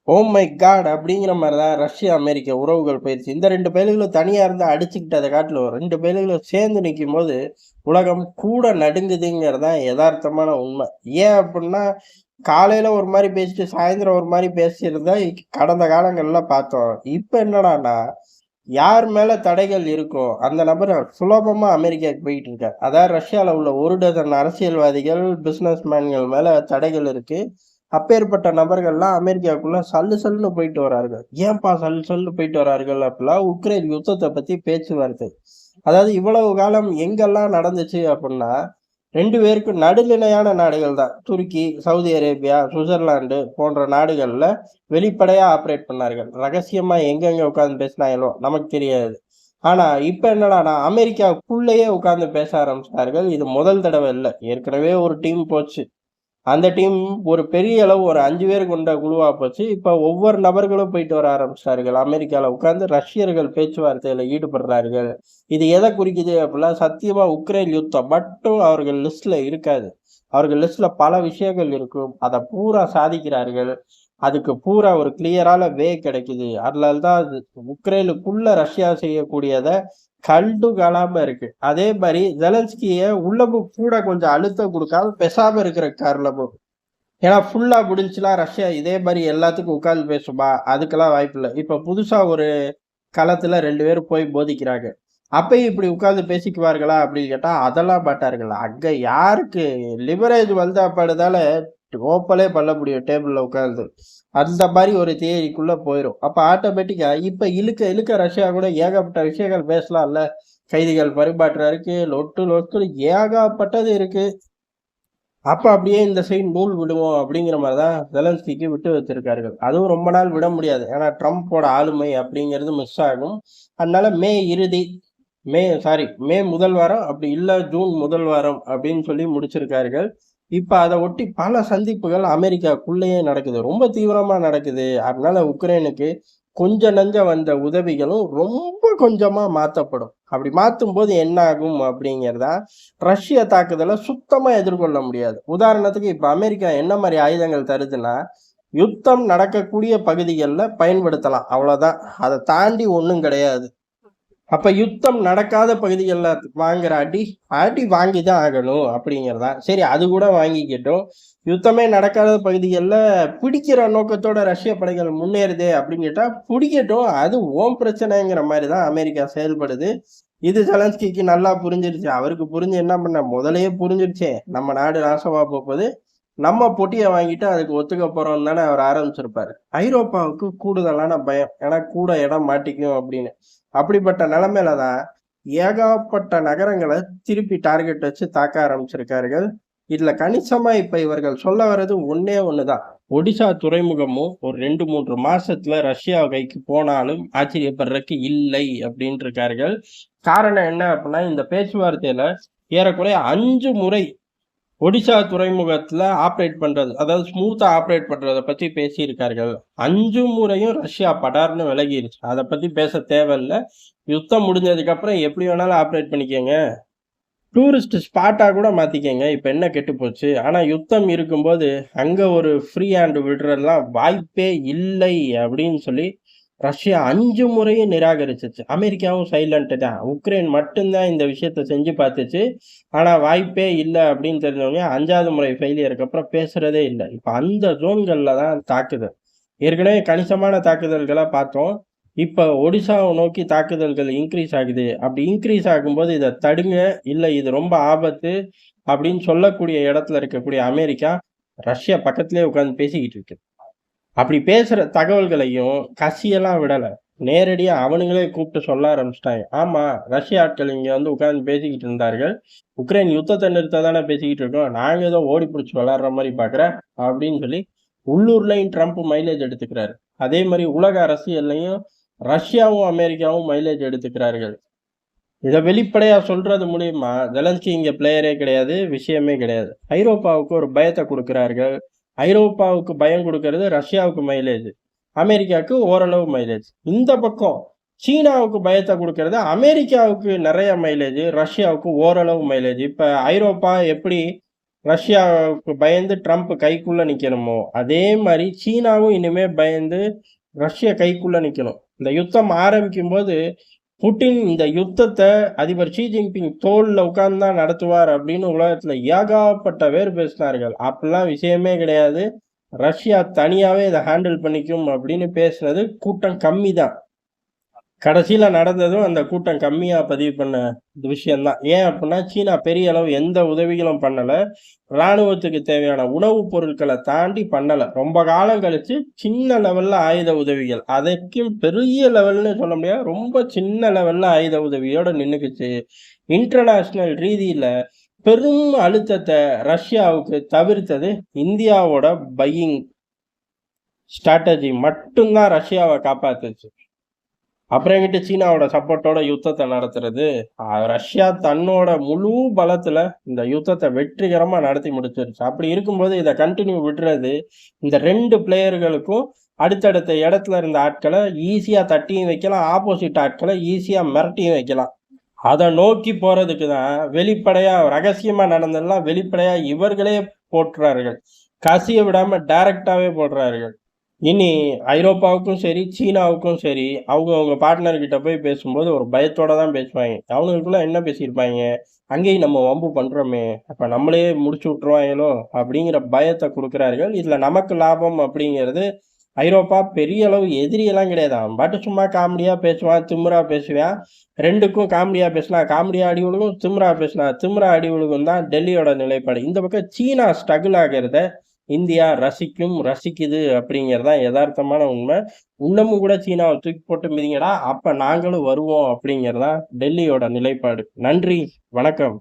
Oh my God! அப்படிங்கிற மாரி தான் ரஷ்யா, அமெரிக்க உறவுகள் போயிருச்சு. இந்த 2 பயலுகளும் தனியா இருந்தா அடிச்சுக்கிட்டத காட்டிலும் 2 பயலுகளும் சேர்ந்து நிக்கும்போது, உலகம் கூட நடுங்குதுங்கிறது தான் எதார்த்தமான உண்ம. ஏன் அப்புட்ன்னா, காலையில ஒரு மாரி பேசிட்டு, சாயந்தரம் ஒரு மாரி பேசியிருந்தா கடந்த காலங்கள்ல பார்த்தோம். இப்ப என்னடான்னா, யார் மேல தடைகள் இருக்கோ, அந்த நபர் சுலபமா அமெரிக்காவுக்கு போயிட்டு இருக்கார். அதாவது ரஷ்யால உள்ள 1 டசன் அரசியல்வாதிகள், பிசினஸ் மேன்கள் மேல தடைகள் இருக்கு. அப்பேற்பட்ட நபர்கள்லாம் அமெரிக்காவுக்குள்ள சல்லு சல்லுன்னு போயிட்டு வரார்கள். ஏன்பா சல்லு சல்லுன்னு போயிட்டு வரார்கள் அப்படிலாம் உக்ரைன் யுத்தத்த பத்தி பேச்சுவார்த்தை. அதாவது இவ்வளவு காலம் எங்கெல்லாம் நடந்துச்சு அப்படின்னா, 2 பேருக்கும் நடுநிலையான நாடுகள் தான். துருக்கி, சவுதி அரேபியா, சுவிட்சர்லாந்து போன்ற நாடுகள்ல வெளிப்படையா ஆப்பரேட் பண்ணார்கள். ரகசியமா எங்கெங்க உட்கார்ந்து பேசினாங்களோ நமக்கு தெரியாது. ஆனா இப்ப என்னடான்னா, அமெரிக்காவுக்குள்ளேயே உட்கார்ந்து பேச ஆரம்பிச்சுட்டார்கள். இது முதல் தடவ இல்ல. ஏற்கனவே ஒரு டீம் போச்சு. அந்த டீம் ஒரு பெரிய அளவு ஒரு 5 பேர் கொண்ட குழுவா போச்சு. இப்ப ஒவ்வொரு நபர்களும் போயிட்டு வர ஆரம்பிச்சுட்டார்கள். அமெரிக்கால உட்கார்ந்து ரஷ்யர்கள் பேச்சுவார்த்தையில ஈடுபடுறார்கள். இது எத குறிக்குது அப்படின்னா, சத்தியமா உக்ரைன் யுத்தம் மட்டும் அவர்கள் லிஸ்ட்ல இருக்காது. அவர்கள் லிஸ்ட்ல பல விஷயங்கள் இருக்கும். அத பூரா சாதிக்கிறார்கள். அதுக்கு பூரா ஒரு கிளியரான கிடைக்குது. அதனால தான் அது உக்ரைனுக்குள்ள ரஷ்யா செய்யக்கூடியத கண்டுகாணாம இருக்கு. அதே மாரி ஜெலன்ஸ்கிய உள்ளமும் கூட கொஞ்சம் அழுத்தம் குடுக்காம பேசாம இருக்கிற காரணமும். ஏன்னா ஃபுல்லா முடிஞ்சுச்சுன்னா ரஷ்யா இதே மாரி எல்லாத்துக்கும் உட்கார்ந்து பேசுமா? அதுக்கெல்லாம் வாய்ப்பில்ல. இப்ப புதுசா ஒரு களத்துல 2 பேரும் போய் மோதிக்கிறாங்க. அப்பயும் இப்படி உட்கார்ந்து பேசிக்குவார்களா? அப்படின்னு கேட்டா, அதெல்லாம் மாட்டார்கள். அங்க யாருக்கு லிவரேஜ் வந்தா பாடுதால ஓப்பனே பண்ண முடியும் டேபிள்ல உட்கார்ந்து. அந்த மாரி ஒரு தியரிக்குள்ள போயிரும். அப்ப ஆட்டோமேட்டிக்கா இப்ப இழுக்க இழுக்க ரஷ்யா கூட ஏகப்பட்ட விஷயங்கள் பேசலாம்ல. கைதிகள் பரிமாற்றம் இருக்கு. லொட்டு லொட்டுன்னு ஏகப்பட்டது இருக்கு. அப்ப அப்படியே இந்த சைடு நூல் விடுவோம் அப்படிங்கிற மாரி தான் ஜெலன்ஸ்கிக்கு விட்டு வச்சிருக்கார்கள். அதுவும் ரொம்ப நாள் விட முடியாது. ஏன்னா ட்ரம்ப்போட ஆளுமை அப்படிங்கிறது மிஸ் ஆகும். அதனால மே இறுதி மே முதல் வாரம் அப்படி இல்ல ஜூன் முதல் வாரம் அப்படின்னு சொல்லி முடிச்சிருக்கார்கள். இப்ப அத ஒட்டி பல சந்திப்புகள் அமெரிக்காக்குள்ளேயே நடக்குது. ரொம்ப தீவிரமா நடக்குது. அதனால உக்ரைனுக்கு கொஞ்சம் நஞ்சம் வந்த உதவிகளும் ரொம்ப கொஞ்சமா மாத்தப்படும். அப்படி மாத்தும்போது என்ன ஆகும் அப்படிங்கிறத ரஷ்ய தாக்குதல சுத்தமா எதிர்கொள்ள முடியாது. உதாரணத்துக்கு இப்ப அமெரிக்கா என்ன மாரி ஆயுதங்கள் தருதுன்னா, யுத்தம் நடக்கக்கூடிய பகுதிகள்ல பயன்படுத்தலாம். அவ்வளவுதான். அத தாண்டி ஒண்ணும் கிடையாது. அப்ப யுத்தம் நடக்காத பகுதிகள்ல வாங்குற அடி, அடி வாங்கி தான் ஆகணும் அப்படிங்கிறதா. சரி அது கூட வாங்கிக்கட்டும். யுத்தமே நடக்காத பகுதிகள்ல பிடிக்கிற நோக்கத்தோட ரஷ்ய படைகள் முன்னேறுதே அப்படின்னு கேட்டா, பிடிக்கட்டும். அது உன் பிரச்சனைங்கிற மாரி தான் அமெரிக்கா செயல்படுது. இது ஜெலன்ஸ்கிக்கு நல்லா புரிஞ்சிருச்சு. அவருக்கு புரிஞ்சு என்ன பண்ண முதல்லயே புரிஞ்சிருச்சே. நம்ம நாடு நாசமா போப்போது. நம்ம பொட்டிய வாங்கிட்டு அதுக்கு ஒத்துக்க போறோம்னு தானே அவர் ஆரம்பிச்சிருப்பாரு. ஐரோப்பாவுக்கு கூடுதலான பயம். ஏன்னா கூட இடம் மாட்டிக்கும் அப்படின்னு. அப்படிப்பட்ட நிலைமையில தான் ஏகப்பட்ட நகரங்கள திருப்பி டார்கெட் வச்சு தாக்க ஆரம்பிச்சிருக்கார்கள். இதுல கணிசமா இப்ப இவர்கள் சொல்ல வர்றது ஒண்ணே ஒண்ணுதான். ஒடிஷா துறைமுகமும் ஒரு 2, 3 மாசத்துல ரஷ்யா கைக்கு போனாலும் ஆச்சரியப்படுறதுக்கு இல்லை அப்படின்னு இருக்கார்கள். காரணம் என்ன அப்படின்னா, இந்த பேச்சுவார்த்தையில ஏறக்குறைய 5 முறை ஒடிஷா துறைமுகத்துல ஆப்பரேட் பண்றது. அதாவது ஸ்மூத்தா ஆப்பரேட் பண்றத பத்தி பேசியிருக்கார்கள். 5 முறையும் ரஷ்யா படார்ன்னு விலகிருச்சு. அத பத்தி பேச தேவையில்ல. யுத்தம் முடிஞ்சதுக்கு அப்புறம் எப்படி வேணாலும் ஆப்பரேட் பண்ணிக்கங்க. டூரிஸ்ட் ஸ்பாட்டா கூட மாத்திக்கங்க. இப்ப என்ன கெட்டு போச்சு? ஆனா யுத்தம் இருக்கும்போது, அங்க ஒரு ஃப்ரீ ஹேண்ட் விடுறதெல்லாம் வாய்ப்பே இல்லை அப்படின்னு சொல்லி ரஷ்யா 5 முறையும் நிராகரிச்சுச்சு. அமெரிக்காவும் சைலண்ட் தான். உக்ரைன் மட்டும் தான் இந்த விஷயத்த செஞ்சு பார்த்துச்சு. ஆனா வாய்ப்பே இல்ல அப்படின்னு தெரிஞ்சவுடனே 5வது முறை ஃபெயிலியருக்கு அப்புறம் பேசுறதே இல்ல. இப்ப அந்த ஜோன்கள்ல தான் தாக்குதல். ஏற்கனவே கணிசமான தாக்குதல்கள பார்த்தோம். இப்ப ஒடிஷாவ நோக்கி தாக்குதல்கள் இன்கிரீஸ் ஆகுது. அப்படி இன்கிரீஸ் ஆகும்போது இத தடுங்க, இல்ல இது ரொம்ப ஆபத்து அப்படின்னு சொல்லக்கூடிய இடத்துல இருக்கக்கூடிய அமெரிக்கா, ரஷ்யா பக்கத்திலேயே உட்கார்ந்து பேசிக்கிட்டு இருக்கு. அப்படி பேசுற தகவல்களையும் கசியெல்லாம் விடல. நேரடியா அவனுங்களே கூப்பிட்டு சொல்ல ஆரம்பிச்சுட்டாங்க. ஆமா, ரஷ்ய ஆட்கள் இங்க வந்து உட்கார்ந்து பேசிக்கிட்டு இருந்தார்கள். உக்ரைன் யுத்தத்த நிறுத்த தானே பேசிக்கிட்டு இருக்கோம். நாங்க ஏதோ ஓடி புடிச்சு விளையாடுற மாரி பார்க்குற அப்படின்னு சொல்லி உள்ளூர்லயும் ட்ரம்ப் மைலேஜ் எடுத்துக்கிறாரு. அதே மாரி உலக அரசியல்லயும் ரஷ்யாவும், அமெரிக்காவும் மைலேஜ் எடுத்துக்கிறார்கள். இத வெளிப்படையா சொல்றது மூலியமா ஜெலன்ஸ்கி இங்க பிளேயரே கிடையாது, விஷயமே கிடையாது. ஐரோப்பாவுக்கு ஒரு பயத்த குடுக்கிறார்கள். ஐரோப்பாவுக்கு பயம் குடுக்கிறது ரஷ்யாவுக்கு மைலேஜ். அமெரிக்காவுக்கு ஓரளவு மைலேஜ். இந்த பக்கம் சீனாவுக்கு பயத்த குடுக்கிறது அமெரிக்காவுக்கு நெறைய மைலேஜ், ரஷ்யாவுக்கு ஓரளவு மைலேஜ். இப்ப ஐரோப்பா எப்படி ரஷ்யாவுக்கு பயந்து ட்ரம்ப் கைக்குள்ள நிக்கணுமோ, அதே மாரி சீனாவும் இனிமே பயந்து ரஷ்ய கைக்குள்ள நிக்கணும். இந்த யுத்தம் ஆரம்பிக்கும்போது, புட்டின் இந்த யுத்தத்த அதிபர் ஷி ஜின்பிங் தோள்ல உட்கார்ந்து தான் நடத்துவார் அப்படின்னு உலகத்துல ஏகப்பட்ட பேர் பேசினார்கள். அப்படிலாம் விஷயமே கிடையாது. ரஷ்யா தனியாவே இத ஹேண்டில் பண்ணிக்கும் அப்படின்னு பேசினது கூட்டம் கம்மி தான். கடைசியில நடந்ததும் அந்த கூட்டம் கம்மியா பதிவு பண்ண விஷயம் தான். ஏன் அப்படின்னா, சீனா பெரிய அளவு எந்த உதவிகளும் பண்ணல. ராணுவத்துக்கு தேவையான உணவுப் பொருட்கள தாண்டி பண்ணல. ரொம்ப காலம் கழிச்சு சின்ன லெவல்ல ஆயுத உதவிகள். அதற்கும் பெரிய லெவல்ன்னு சொல்ல முடியாது. ரொம்ப சின்ன லெவல்ல ஆயுத உதவியோட நின்னுக்குச்சு. இன்டர்நேஷனல் ரீதியில பெரும் அழுத்தத்த ரஷ்யாவுக்கு தவிர்த்தது இந்தியாவோட பையிங் ஸ்ட்ராட்டஜி மட்டும் தான் ரஷ்யாவ காப்பாத்துச்சு. அப்புறம் எங்கிட்டு சீனாவோட சப்போர்ட்டோட யுத்தத்தை நடத்துறது. ரஷ்யா தன்னோட முழு பலத்துல இந்த யுத்தத்தை வெற்றிகரமா நடத்தி முடிச்சிருச்சு. அப்படி இருக்கும்போது இதை கண்டினியூ விடுறது இந்த 2 பிளேயர்களுக்கும் அடுத்தடுத்த இடத்துல இருந்த ஆட்களை ஈஸியா தட்டியும் வைக்கலாம், ஆப்போசிட் ஆட்களை ஈஸியா மிரட்டியும் வைக்கலாம். அதை நோக்கி போறதுக்கு தான் வெளிப்படையா ரகசியமா நடந்ததெல்லாம் வெளிப்படையா இவர்களே போட்டுறார்கள். கசிய விடாம டைரக்டாவே போடுறார்கள். இனி ஐரோப்பாவுக்கும் சரி, சீனாவுக்கும் சரி, அவங்க பார்ட்னர் கிட்ட போய் பேசும்போது ஒரு பயத்தோட தான் பேசுவாங்க. அவனுங்களுக்குள்ள என்ன பேசியிருப்பாங்க, அங்கேயும் நம்ம வம்பு பண்றோமே, அப்ப நம்மளே முடிச்சு விட்டுருவாங்களோ அப்படிங்கிற பயத்தை கொடுக்கிறார்கள். இதுல நமக்கு லாபம் அப்படிங்கிறது ஐரோப்பா பெரிய அளவு எதிரியெல்லாம் கிடையாது. அவன் பாட்டு சும்மா காமெடியா பேசுவான், திமிரா பேசுவான். 2க்கும் காமெடியா பேசினா காமெடியா அடி விழுகும், திமிரா பேசினா திமிரா அடி விழுகும் தான் டெல்லியோட நிலைப்பாடு. இந்த பக்கம் சீனா ஸ்ட்ரகிள் ஆகிறத இந்தியா ரசிக்குது அப்படிங்கிறதான் யதார்த்தமான உண்மை. இன்னமும் கூட சீனாவை தூக்கி போட்டு மிதிங்கடா, அப்ப நாங்களும் வருவோம் அப்படிங்கிறதான் டெல்லியோட நிலைப்பாடு. நன்றி, வணக்கம்.